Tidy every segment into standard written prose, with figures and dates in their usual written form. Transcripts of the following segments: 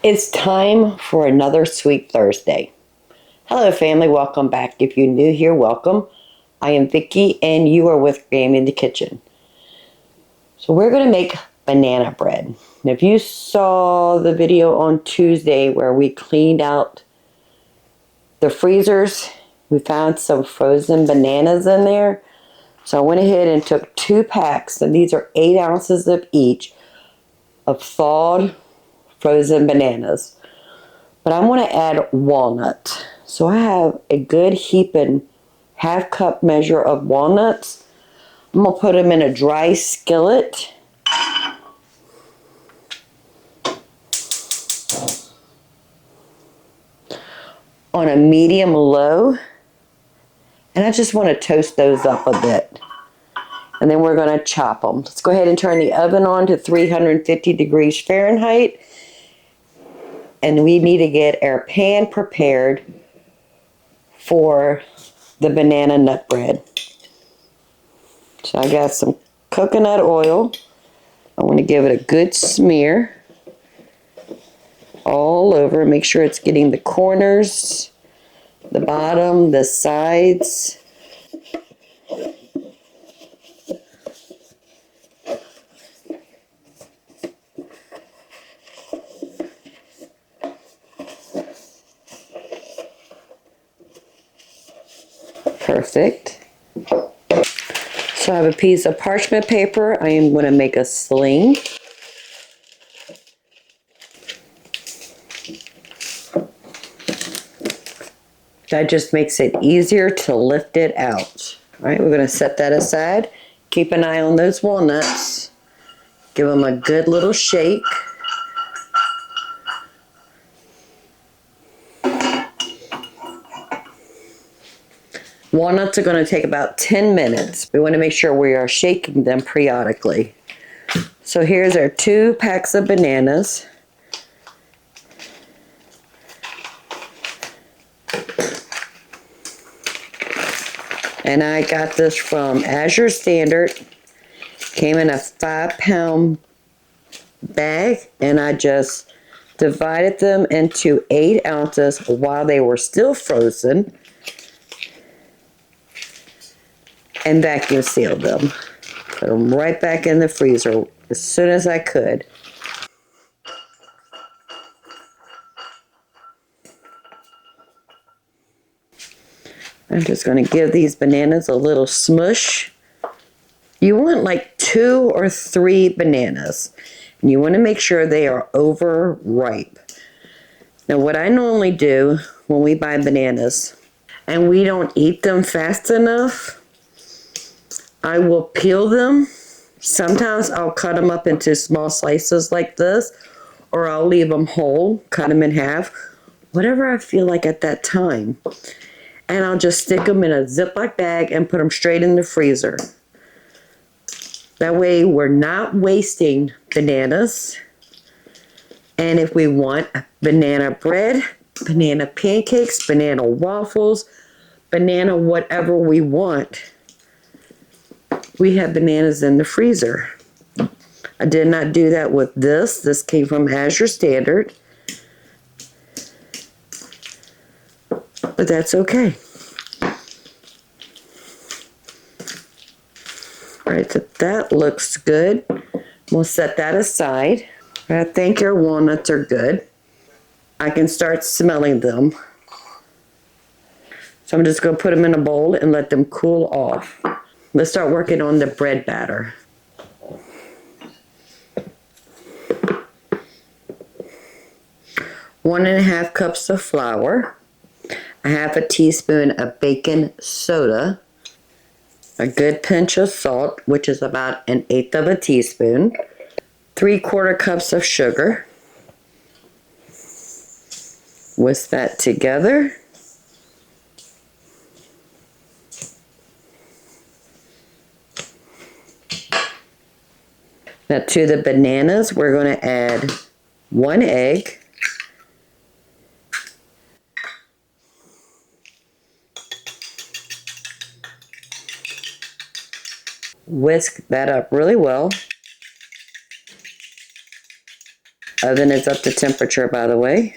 It's time for another Sweet Thursday. Hello family, welcome back. If you're new here, welcome. I am Vicki and you are with Grammy in the kitchen. So we're going to make banana bread. And if you saw the video on Tuesday where we cleaned out the freezers, we found some frozen bananas in there. So I went ahead and took 2 packs, and these are 8 ounces of each, of thawed frozen bananas. But I want to add walnut. So I have a good heaping half-cup measure of walnuts. I'm going to put them in a dry skillet. On a medium low. And I just want to toast those up a bit. And then we're going to chop them. Let's go ahead and turn the oven on to 350 degrees Fahrenheit. And we need to get our pan prepared for the banana nut bread. So I got some coconut oil. I want to give it a good smear all over. Make sure it's getting the corners, the bottom, the sides. Perfect. So I have a piece of parchment paper. I am going to make a sling. That just makes it easier to lift it out. All right, we're going to set that aside. Keep an eye on those walnuts. Give them a good little shake. Walnuts are going to take about 10 minutes. We want to make sure we are shaking them periodically. So here's our 2 packs of bananas. And I got this from Azure Standard. Came in a 5-pound bag, and I just divided them into 8 ounces while they were still frozen. And vacuum sealed them. Put them right back in the freezer as soon as I could. I'm just going to give these bananas a little smush. You want like 2 or 3 bananas. And you want to make sure they are overripe. Now what I normally do when we buy bananas and we don't eat them fast enough, I will peel them. Sometimes I'll cut them up into small slices like this, or I'll leave them whole, cut them in half, whatever I feel like at that time. And I'll just stick them in a Ziploc bag and put them straight in the freezer. That way we're not wasting bananas. And if we want banana bread, banana pancakes, banana waffles, banana whatever we want, we have bananas in the freezer. I did not do that with this. This came from Azure Standard. But that's okay. Alright, so that looks good. We'll set that aside. I think our walnuts are good. I can start smelling them. So I'm just going to put them in a bowl and let them cool off. Let's start working on the bread batter. One and a half cups of flour, a half a teaspoon of baking soda, a good pinch of salt, which is about 1/8 of a teaspoon, 3/4 cups of sugar. Whisk that together. Now to the bananas, we're going to add 1 egg, whisk that up really well. Oven is up to temperature, by the way.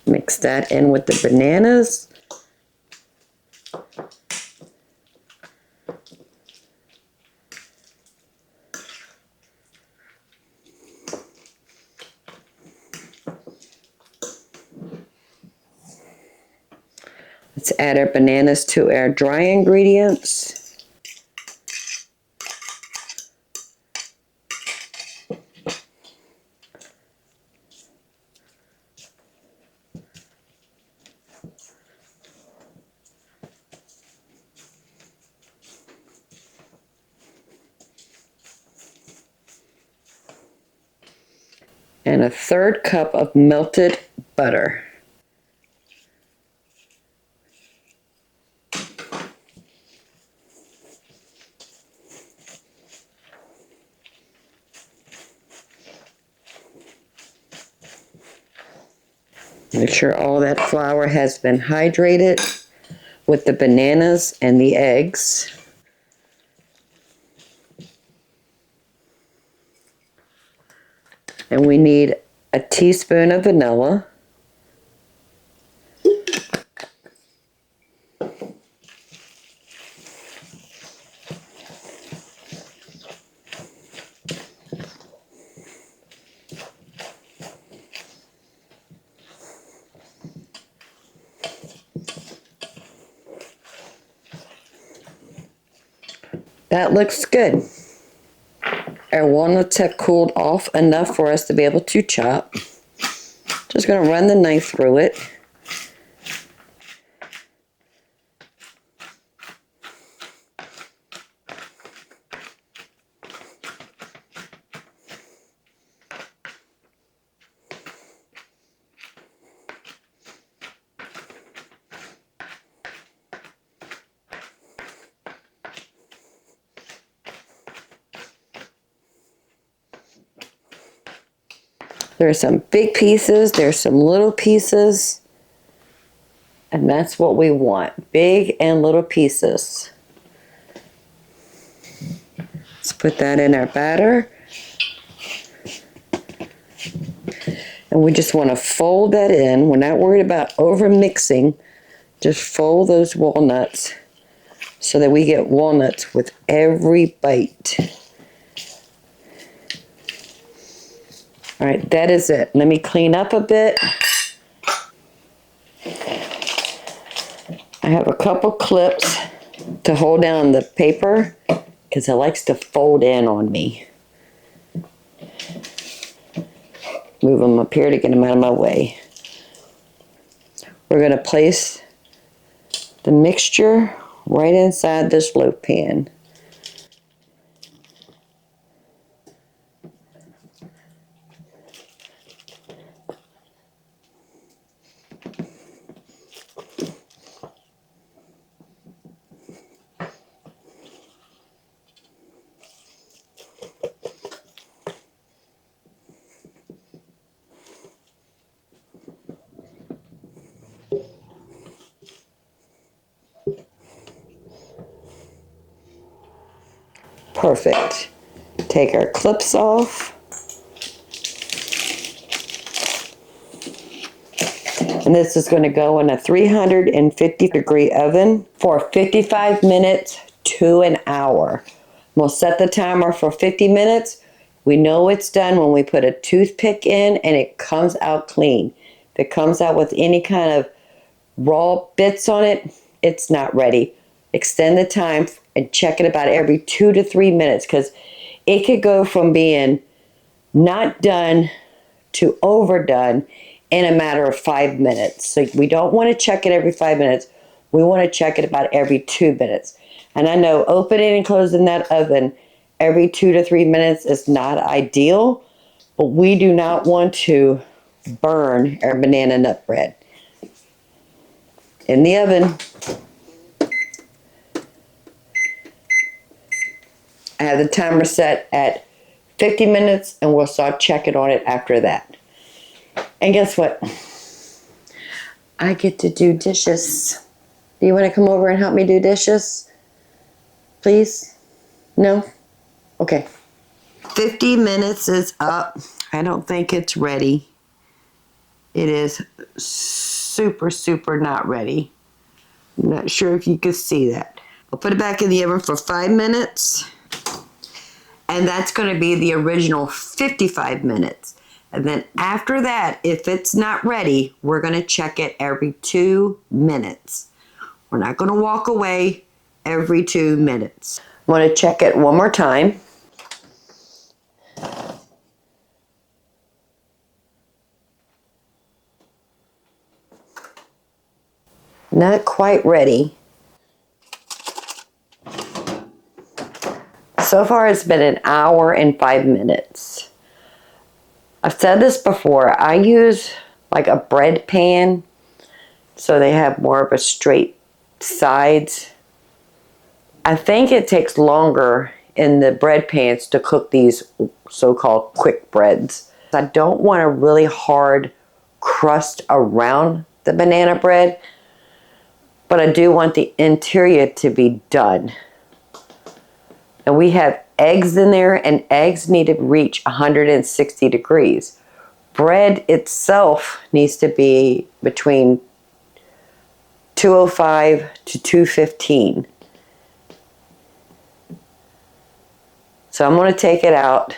Mix that in with the bananas. Let's add our bananas to our dry ingredients. And a third cup of melted butter. Make sure all that flour has been hydrated with the bananas and the eggs. And we need a teaspoon of vanilla. That looks good. Our walnuts have cooled off enough for us to be able to chop. Just going to run the knife through it. There's some big pieces, there's some little pieces, and that's what we want, big and little pieces. Let's put that in our batter. And we just want to fold that in. We're not worried about over mixing. Just fold those walnuts so that we get walnuts with every bite. All right, that is it. Let me clean up a bit. I have a couple clips to hold down the paper because it likes to fold in on me. Move them up here to get them out of my way. We're going to place the mixture right inside this loaf pan. Perfect. Take our clips off. And this is going to go in a 350-degree oven for 55 minutes to an hour. We'll set the timer for 50 minutes. We know it's done when we put a toothpick in and it comes out clean. If it comes out with any kind of raw bits on it, it's not ready. Extend the time and check it about every 2 to 3 minutes because it could go from being not done to overdone in a matter of 5 minutes. So we don't want to check it every 5 minutes. We want to check it about every 2 minutes. And I know opening and closing that oven every 2 to 3 minutes is not ideal, but we do not want to burn our banana nut bread. In the oven. I have the timer set at 50 minutes and we'll start checking on it after that. And guess what? I get to do dishes. Do you want to come over and help me do dishes? Please? No? Okay. 50 minutes is up. I don't think it's ready. It is super, super not ready. I'm not sure if you can see that. I'll put it back in the oven for 5 minutes. And that's going to be the original 55 minutes. And then after that, if it's not ready, we're going to check it every 2 minutes. We're not going to walk away every 2 minutes. I'm going to check it one more time. Not quite ready. So far it's been 1 hour and 5 minutes. I've said this before, I use like a bread pan so they have more of a straight sides. I think it takes longer in the bread pans to cook these so-called quick breads. I don't want a really hard crust around the banana bread, but I do want the interior to be done. And we have eggs in there, and eggs need to reach 160 degrees. Bread itself needs to be between 205 to 215. So I'm going to take it out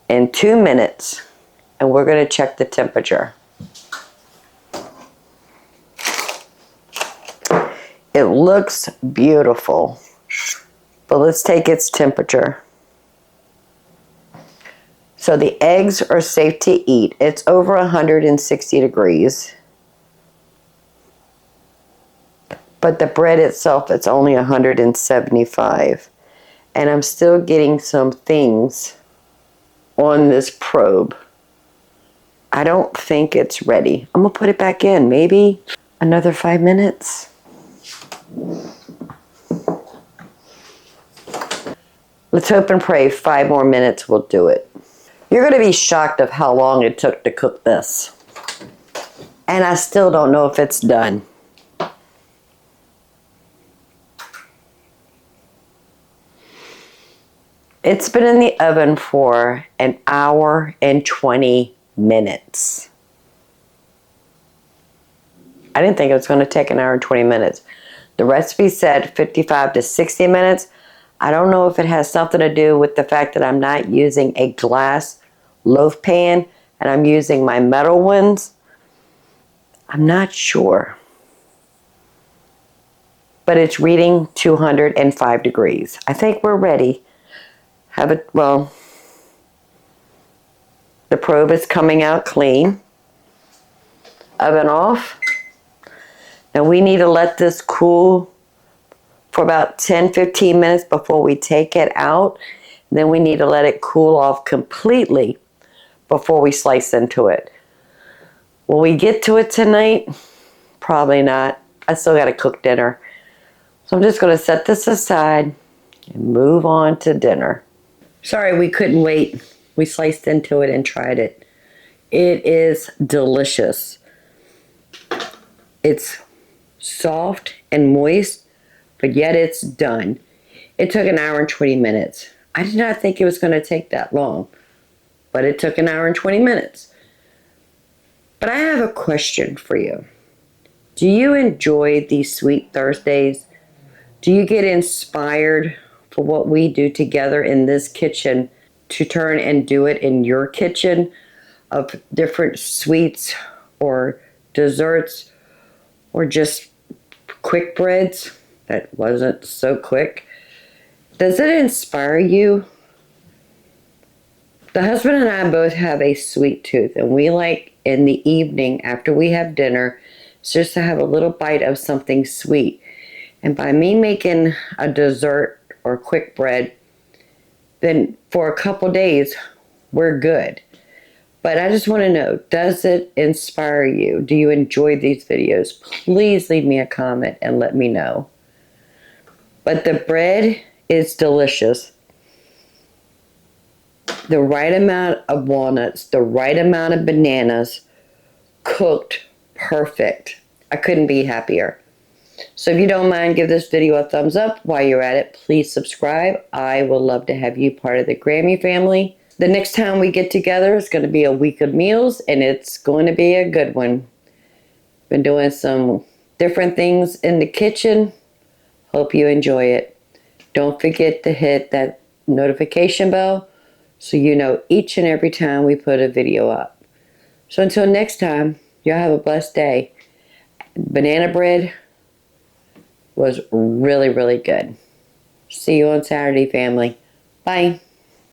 in 2 minutes, and we're going to check the temperature. It looks beautiful, but let's take its temperature. So the eggs are safe to eat. It's over 160 degrees. But the bread itself, it's only 175. And I'm still getting some things on this probe. I don't think it's ready. I'm gonna put it back in, maybe another 5 minutes. Let's hope and pray 5 more minutes will do it. You're gonna be shocked of how long it took to cook this. And I still don't know if it's done. It's been in the oven for 1 hour and 20 minutes. I didn't think it was going to take 1 hour and 20 minutes. The recipe said 55 to 60 minutes. I don't know if it has something to do with the fact that I'm not using a glass loaf pan and I'm using my metal ones. I'm not sure. But it's reading 205 degrees. I think we're ready. Well, the probe is coming out clean. Oven off. Now we need to let this cool for about 10-15 minutes before we take it out. Then we need to let it cool off completely before we slice into it. Will we get to it tonight? Probably not. I still got to cook dinner. So I'm just going to set this aside and move on to dinner. Sorry we couldn't wait. We sliced into it and tried it. It is delicious. It's soft and moist, but yet it's done. It took 1 hour and 20 minutes. I did not think it was going to take that long, but it took 1 hour and 20 minutes. But I have a question for you. Do you enjoy these Sweet Thursdays? Do you get inspired for what we do together in this kitchen to turn and do it in your kitchen of different sweets or desserts or just quick breads that wasn't so quick? Does it inspire you? The husband and I both have a sweet tooth, and we like in the evening after we have dinner just to have a little bite of something sweet. And by me making a dessert or quick bread, then for a couple days we're good. But I just want to know, does it inspire you? Do you enjoy these videos? Please leave me a comment and let me know. But the bread is delicious. The right amount of walnuts, the right amount of bananas, cooked perfect. I couldn't be happier. So if you don't mind, give this video a thumbs up. While you're at it, please subscribe. I would love to have you part of the Grammy family. The next time we get together is going to be a week of meals, and it's going to be a good one. Been doing some different things in the kitchen. Hope you enjoy it. Don't forget to hit that notification bell so you know each and every time we put a video up. So until next time, y'all have a blessed day. Banana bread was really, really good. See you on Saturday, family. Bye.